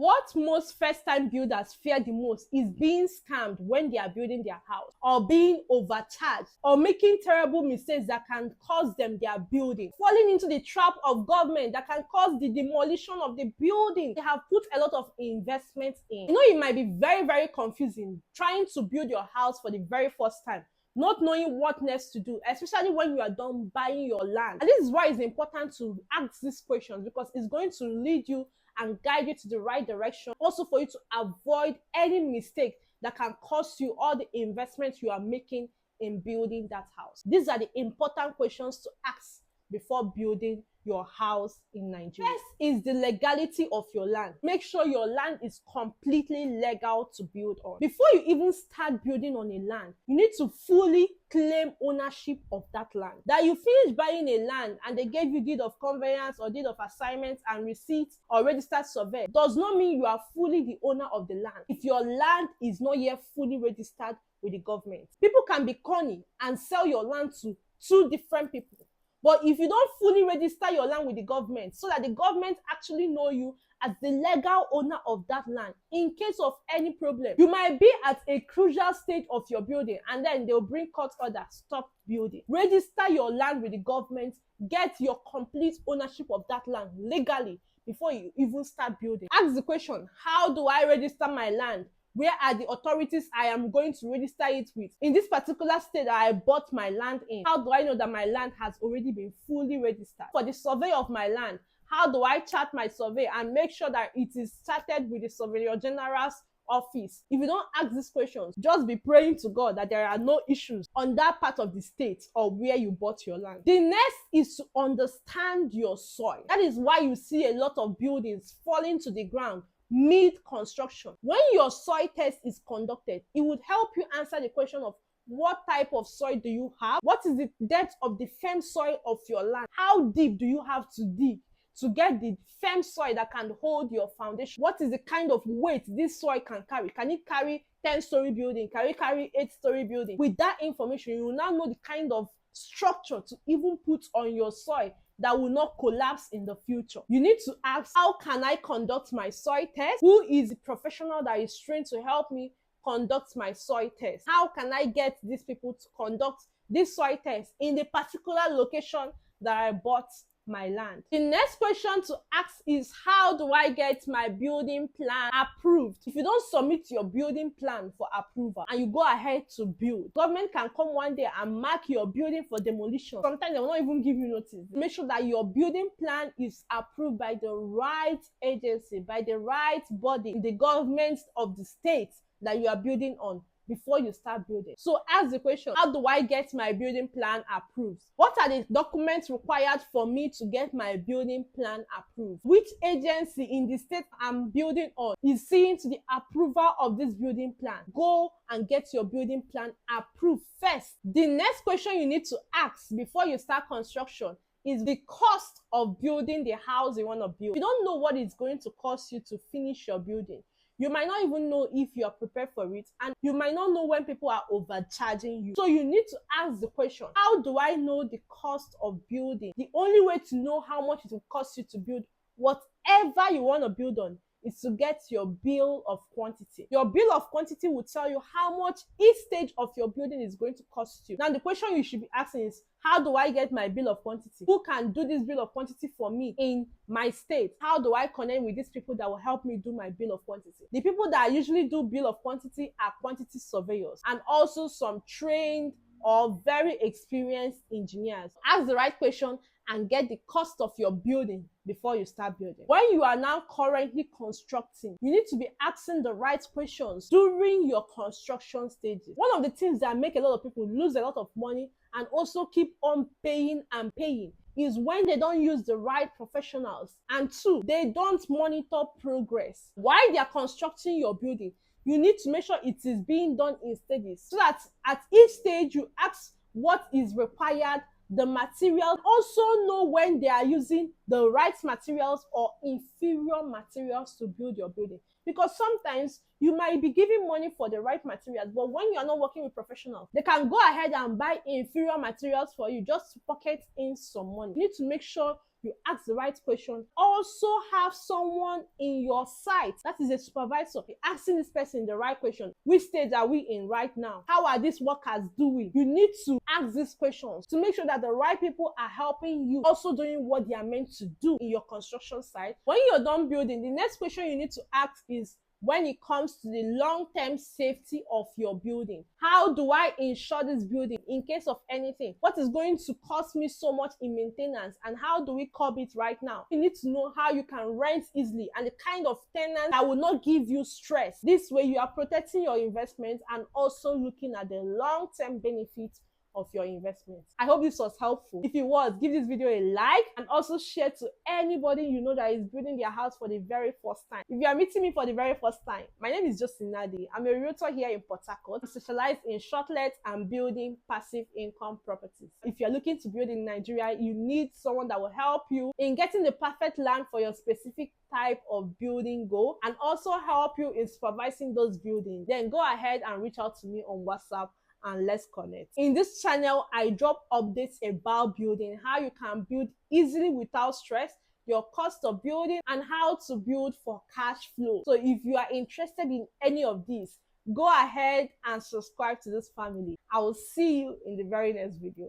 What most first-time builders fear the most is being scammed when they are building their house, or being overcharged, or making terrible mistakes that can cost them their building, falling into the trap of government that can cause the demolition of the building they have put a lot of investment in. You know, it might be very, very confusing trying to build your house for the very first time, not knowing what next to do, especially when you are done buying your land. And this is why it's important to ask these questions, because it's going to lead you and guide you to the right direction. Also, for you to avoid any mistake that can cost you all the investments you are making in building that house. These are the important questions to ask before building your house in Nigeria. First is the legality of your land. Make sure your land is completely legal to build on. Before you even start building on a land, you need to fully claim ownership of that land. That you finish buying a land and they gave you deed of conveyance or deed of assignment and receipt or registered survey does not mean you are fully the owner of the land if your land is not yet fully registered with the government. People can be cunning and sell your land to two different people. But if you don't fully register your land with the government so that the government actually know you as the legal owner of that land, in case of any problem, you might be at a crucial stage of your building and then they'll bring court order, stop building. Register your land with the government, get your complete ownership of that land legally before you even start building. Ask the question, how do I register my land? Where are the authorities I am going to register it with? In this particular state that I bought my land in, how do I know that my land has already been fully registered? For the survey of my land, how do I chart my survey and make sure that it is charted with the Surveyor General's office? If you don't ask these questions, just be praying to God that there are no issues on that part of the state or where you bought your land. The next is to understand your soil. That is why you see a lot of buildings falling to the ground mid-construction. When your soil test is conducted, it would help you answer the question of what type of soil do you have? What is the depth of the firm soil of your land? How deep do you have to dig to get the firm soil that can hold your foundation? What is the kind of weight this soil can carry? Can it carry 10-story building? Can it carry 8-story building? With that information, you will now know the kind of structure to even put on your soil that will not collapse in the future. You need to ask, how can I conduct my soil test? Who is the professional that is trained to help me conduct my soil test? How can I get these people to conduct this soil test in the particular location that I bought my land? The next question to ask is, how do I get my building plan approved? If you don't submit your building plan for approval and you go ahead to build, government can come one day and mark your building for demolition. Sometimes they will not even give you notice. Make sure that your building plan is approved by the right agency, by the right body, the government of the state that you are building on, before you start building. So ask the question, how do I get my building plan approved? What are the documents required for me to get my building plan approved? Which agency in the state I'm building on is seeing to the approval of this building plan? Go and get your building plan approved first. The next question you need to ask before you start construction is the cost of building the house you want to build. You don't know what it's going to cost you to finish your building. You might not even know if you are prepared for it, and you might not know when people are overcharging you. So you need to ask the question, how do I know the cost of building? The only way to know how much it will cost you to build whatever you want to build on is to get your bill of quantity. Your bill of quantity will tell you how much each stage of your building is going to cost you. Now, the question you should be asking is, how do I get my bill of quantity? Who can do this bill of quantity for me in my state? How do I connect with these people that will help me do my bill of quantity? The people that usually do bill of quantity are quantity surveyors and also some trained or very experienced engineers. Ask the right question and get the cost of your building before you start building. When you are now currently constructing, you need to be asking the right questions during your construction stages. One of the things that make a lot of people lose a lot of money and also keep on paying and paying is when they don't use the right professionals, and two, they don't monitor progress. While they are constructing your building, you need to make sure it is being done in stages so that at each stage you ask what is required, the material, also know when they are using the right materials or inferior materials to build your building. Because sometimes you might be giving money for the right materials, but when you are not working with professionals, they can go ahead and buy inferior materials for you just to pocket in some money. You need to make sure you ask the right question. Also have someone in your site that is a supervisor. You're asking this person the right question. Which stage are we in right now? How are these workers doing? You need to ask these questions to make sure that the right people are helping you, also doing what they are meant to do in your construction site. When you're done building, the next question you need to ask is, when it comes to the long-term safety of your building, how do I ensure this building in case of anything? What is going to cost me so much in maintenance, and how do we curb it right now? You need to know how you can rent easily and the kind of tenant that will not give you stress. This way you are protecting your investment and also looking at the long-term benefits of your investments. I hope this was helpful. If it was, give this video a like and also share to anybody you know that is building their house for the very first time. If you are meeting me for the very first time, my name is Justin Nadi. I'm a realtor here in Port Harcourt. I'm specialized in shortlet and building passive income properties. If you're looking to build in Nigeria, you need someone that will help you in getting the perfect land for your specific type of building goal, and also help you in supervising those buildings. Then go ahead and reach out to me on WhatsApp and let's connect. In this channel, I drop updates about building, how you can build easily without stress, your cost of building, and how to build for cash flow. So if you are interested in any of these, go ahead and subscribe to this family. I will see you in the very next video.